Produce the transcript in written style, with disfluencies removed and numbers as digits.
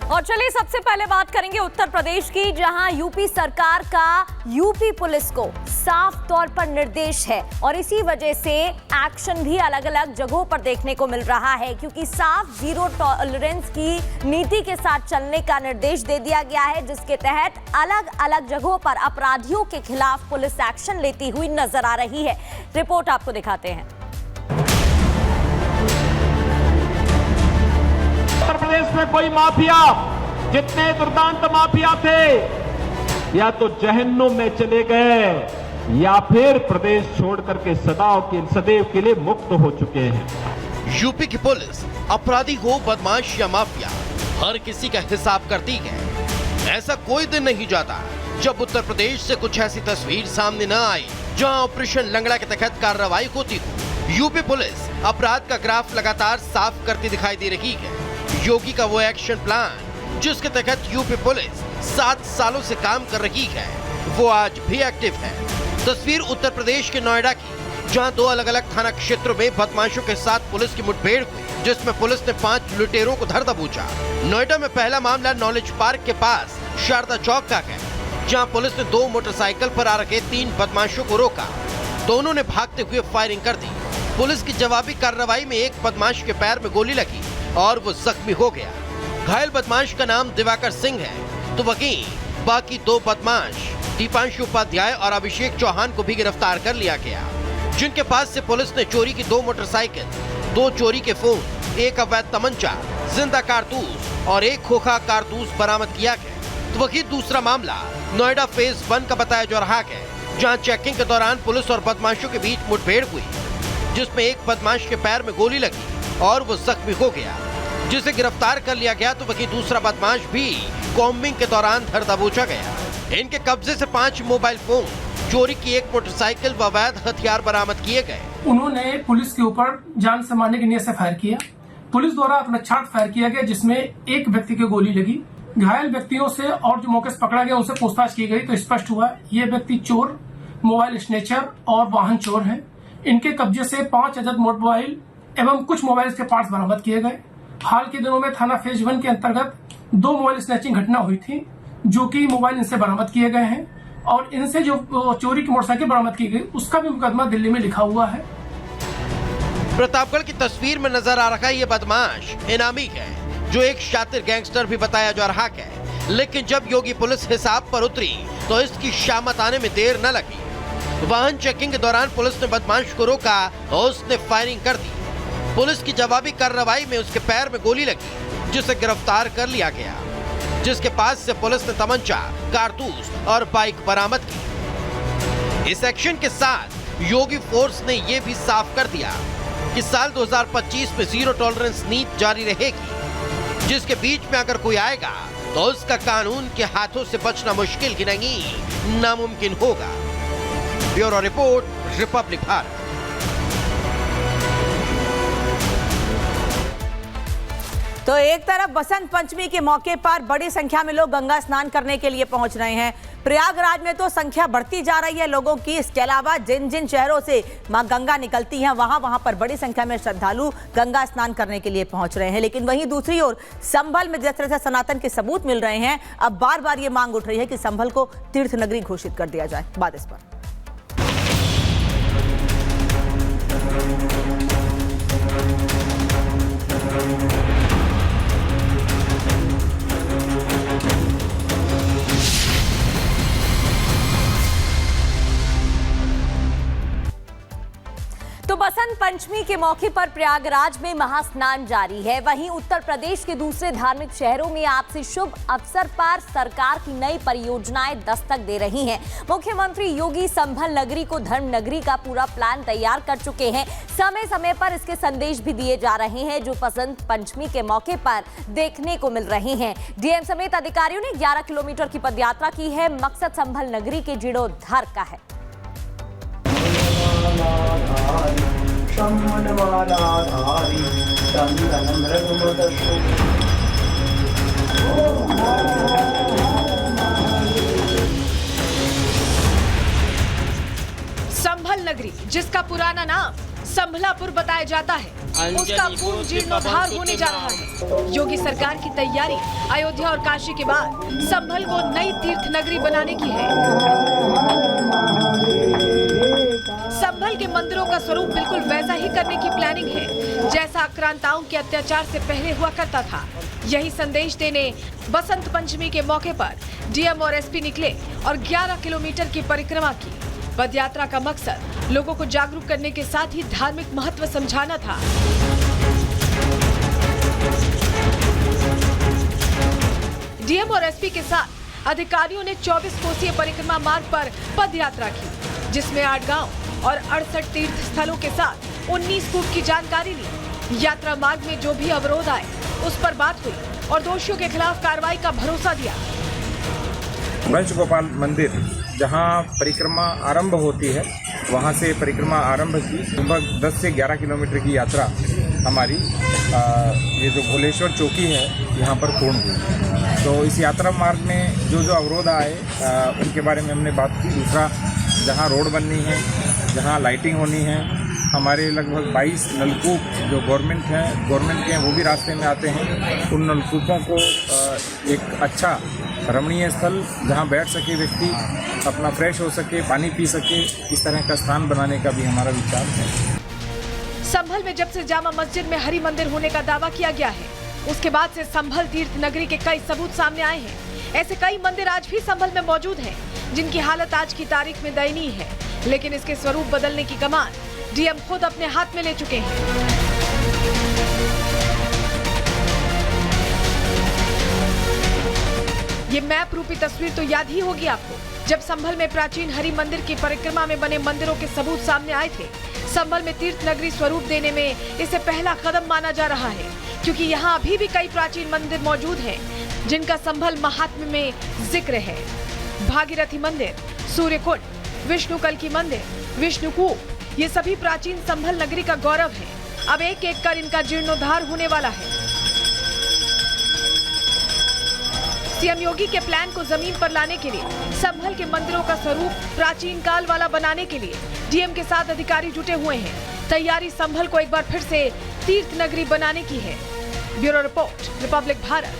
और चलिए सबसे पहले बात करेंगे उत्तर प्रदेश की, जहां यूपी सरकार का यूपी पुलिस को साफ तौर पर निर्देश है और इसी वजह से एक्शन भी अलग अलग जगहों पर देखने को मिल रहा है, क्योंकि साफ जीरो टॉलरेंस की नीति के साथ चलने का निर्देश दे दिया गया है, जिसके तहत अलग अलग जगहों पर अपराधियों के खिलाफ पुलिस एक्शन लेती हुई नजर आ रही है। रिपोर्ट आपको दिखाते हैं। उत्तर प्रदेश में कोई माफिया, जितने दुर्दांत माफिया थे, या तो जहन्नुम में चले गए या फिर प्रदेश छोड़ करके सदैव के लिए मुक्त हो चुके हैं। यूपी की पुलिस अपराधी हो, बदमाश या माफिया, हर किसी का हिसाब करती है। ऐसा कोई दिन नहीं जाता जब उत्तर प्रदेश से कुछ ऐसी तस्वीर सामने न आए जहां ऑपरेशन लंगड़ा के तहत कार्रवाई होती हो। यूपी पुलिस अपराध का ग्राफ लगातार साफ करती दिखाई दे रही है। योगी का वो एक्शन प्लान जिसके तहत यूपी पुलिस 7 सालों से काम कर रही है, वो आज भी एक्टिव है। तस्वीर उत्तर प्रदेश के नोएडा की, जहां 2 अलग अलग थाना क्षेत्रों में बदमाशों के साथ पुलिस की मुठभेड़ हुई, जिसमें पुलिस ने 5 लुटेरों को धर दबोचा। नोएडा में पहला मामला नॉलेज पार्क के पास शारदा चौक का है, जहां पुलिस ने 2 मोटरसाइकिल पर आ रखे 3 बदमाशों को रोका। दोनों ने भागते हुए फायरिंग कर दी। पुलिस की जवाबी कार्रवाई में एक बदमाश के पैर में गोली लगी और वो जख्मी हो गया। घायल बदमाश का नाम दिवाकर सिंह है, तो वहीं बाकी 2 बदमाश दीपांशु उपाध्याय और अभिषेक चौहान को भी गिरफ्तार कर लिया गया, जिनके पास से पुलिस ने चोरी की 2 मोटरसाइकिल, 2 चोरी के फोन, 1 अवैध तमंचा, जिंदा कारतूस और 1 खोखा कारतूस बरामद किया गया। तो वहीं दूसरा मामला नोएडा फेज 1 का बताया जा रहा है, जहाँ चेकिंग के दौरान पुलिस और बदमाशों के बीच मुठभेड़ हुई, जिसमें एक बदमाश के पैर में गोली लगी और वो जख्मी हो गया, जिसे गिरफ्तार कर लिया गया। तो वहीं दूसरा बदमाश भी कॉम्बिंग के दौरान धर दबोचा गया। इनके कब्जे से 5 मोबाइल फोन, चोरी की 1 मोटरसाइकिल व अवैध हथियार बरामद किए गए। उन्होंने पुलिस के ऊपर जान से मारने की नीयत से फायर किया। पुलिस द्वारा आत्मरक्षार्थ फायर किया गया, जिसमें एक व्यक्ति की गोली लगी। घायल व्यक्तियों से और जो मौके से पकड़ा गया उनसे पूछताछ की गई तो स्पष्ट हुआ ये व्यक्ति चोर, मोबाइल स्नेचर और वाहन चोर हैं। इनके कब्जे से 5 अदद मोबाइल एवं कुछ मोबाइल के पार्ट्स बरामद किए गए। हाल के दिनों में थाना फेज 1 के अंतर्गत 2 मोबाइल स्नैचिंग घटना हुई थी, जो कि मोबाइल इनसे बरामद किए गए हैं और इनसे जो चोरी की मोटरसाइकिल बरामद की गई उसका भी मुकदमा दिल्ली में लिखा हुआ है। प्रतापगढ़ की तस्वीर में नजर आ रहा ये बदमाश इनामी है, जो एक शातिर गैंगस्टर भी बताया जा रहा है। लेकिन जब योगी पुलिस हिसाब पर उतरी तो इसकी शामत आने में देर न लगी। वाहन चेकिंग के दौरान पुलिस ने बदमाश को रोका और उसने फायरिंग कर दी। पुलिस की जवाबी कार्रवाई में उसके पैर में गोली लगी, जिसे गिरफ्तार कर लिया गया, जिसके पास से पुलिस ने तमंचा, कारतूस और बाइक बरामद की। इस एक्शन के साथ योगी फोर्स ने यह भी साफ कर दिया कि साल 2025 में जीरो टॉलरेंस नीति जारी रहेगी, जिसके बीच में अगर कोई आएगा तो उसका कानून के हाथों से बचना मुश्किल ही नहीं, नामुमकिन होगा। Bureau report, Republic Bharat. तो एक तरफ बसंत पंचमी के मौके पर बड़ी संख्या में लोग गंगा स्नान करने के लिए पहुंच रहे हैं। प्रयागराज में तो संख्या बढ़ती जा रही है लोगों की। इसके अलावा जिन जिन शहरों से मां गंगा निकलती हैं वहां पर बड़ी संख्या में श्रद्धालु गंगा स्नान करने के लिए पहुंच रहे हैं। लेकिन वहीं दूसरी ओर संभल में जिस तरह से सनातन के सबूत मिल रहे हैं, अब बार बार ये मांग उठ रही है कि संभल को तीर्थ नगरी घोषित कर दिया जाए। बात इस पर। तो बसंत पंचमी के मौके पर प्रयागराज में महास्नान जारी है। वहीं उत्तर प्रदेश के दूसरे धार्मिक शहरों में आज से शुभ अवसर पर सरकार की नई परियोजनाएं दस्तक दे रही हैं। मुख्यमंत्री योगी संभल नगरी को धर्म नगरी का पूरा प्लान तैयार कर चुके हैं। समय समय पर इसके संदेश भी दिए जा रहे हैं, जो बसंत पंचमी के मौके पर देखने को मिल रहे हैं। डीएम समेत अधिकारियों ने 11 किलोमीटर की पदयात्रा की है। मकसद संभल नगरी के जीर्णोद्धार का है। संभल नगरी, जिसका पुराना नाम संभलापुर बताया जाता है, उसका पूर्ण जीर्णोद्धार होने जा रहा है। योगी सरकार की तैयारी अयोध्या और काशी के बाद संभल को नई तीर्थ नगरी बनाने की है। संभल के मंदिरों का स्वरूप बिल्कुल वैसा ही करने की प्लानिंग है जैसा आक्रांताओं के अत्याचार से पहले हुआ करता था। यही संदेश देने बसंत पंचमी के मौके पर डीएम और एसपी निकले और 11 किलोमीटर की परिक्रमा की। पद यात्रा का मकसद लोगों को जागरूक करने के साथ ही धार्मिक महत्व समझाना था। डीएम और एसपी के साथ अधिकारियों ने 24 कोसीय परिक्रमा मार्ग पर पद यात्रा की, जिसमें 8 गांव और 68 तीर्थ स्थलों के साथ 19 कूप की जानकारी ली। यात्रा मार्ग में जो भी अवरोध आए उस पर बात हुई और दोषियों के खिलाफ कार्रवाई का भरोसा दिया। वंश गोपाल मंदिर जहां परिक्रमा आरंभ होती है, वहां से परिक्रमा आरंभ की लगभग 10 से 11 किलोमीटर की यात्रा हमारी ये जो भोलेश्वर चौकी है यहाँ पर पूर्ण हुई। तो इस यात्रा मार्ग में जो अवरोध आए उनके बारे में हमने बात की। दूसरा, जहाँ रोड बननी है, जहाँ लाइटिंग होनी है, हमारे लगभग 22 नलकूप जो गवर्नमेंट के हैं वो भी रास्ते में आते हैं। उन नलकूपों को एक अच्छा रमणीय स्थल जहां बैठ सके व्यक्ति, अपना फ्रेश हो सके, पानी पी सके, इस तरह का स्थान बनाने का भी हमारा विचार है। संभल में जब से जामा मस्जिद में हरि मंदिर होने का दावा किया गया है, उसके बाद से संभल तीर्थ नगरी के कई सबूत सामने आए हैं। ऐसे कई मंदिर आज भी संभल में मौजूद हैं, जिनकी हालत आज की तारीख में दयनीय है, लेकिन इसके स्वरूप बदलने की कमान डीएम खुद अपने हाथ में ले चुके हैं। ये मैप रूपी तस्वीर तो याद ही होगी आपको, जब संभल में प्राचीन हरि मंदिर की परिक्रमा में बने मंदिरों के सबूत सामने आए थे। संभल में तीर्थ नगरी स्वरूप देने में इसे पहला कदम माना जा रहा है, क्योंकि यहाँ अभी भी कई प्राचीन मंदिर मौजूद हैं, जिनका संभल महात्म्य में जिक्र है। भागीरथी मंदिर, सूर्यकुंड, विष्णु कल्की मंदिर, विष्णुकूप, ये सभी प्राचीन संभल नगरी का गौरव है। अब एक एक कर इनका जीर्णोद्धार होने वाला है। सीएम योगी के प्लान को जमीन पर लाने के लिए, संभल के मंदिरों का स्वरूप प्राचीन काल वाला बनाने के लिए डीएम के साथ अधिकारी जुटे हुए हैं। तैयारी संभल को एक बार फिर से तीर्थ नगरी बनाने की है। Bureau report, Republic Bharat.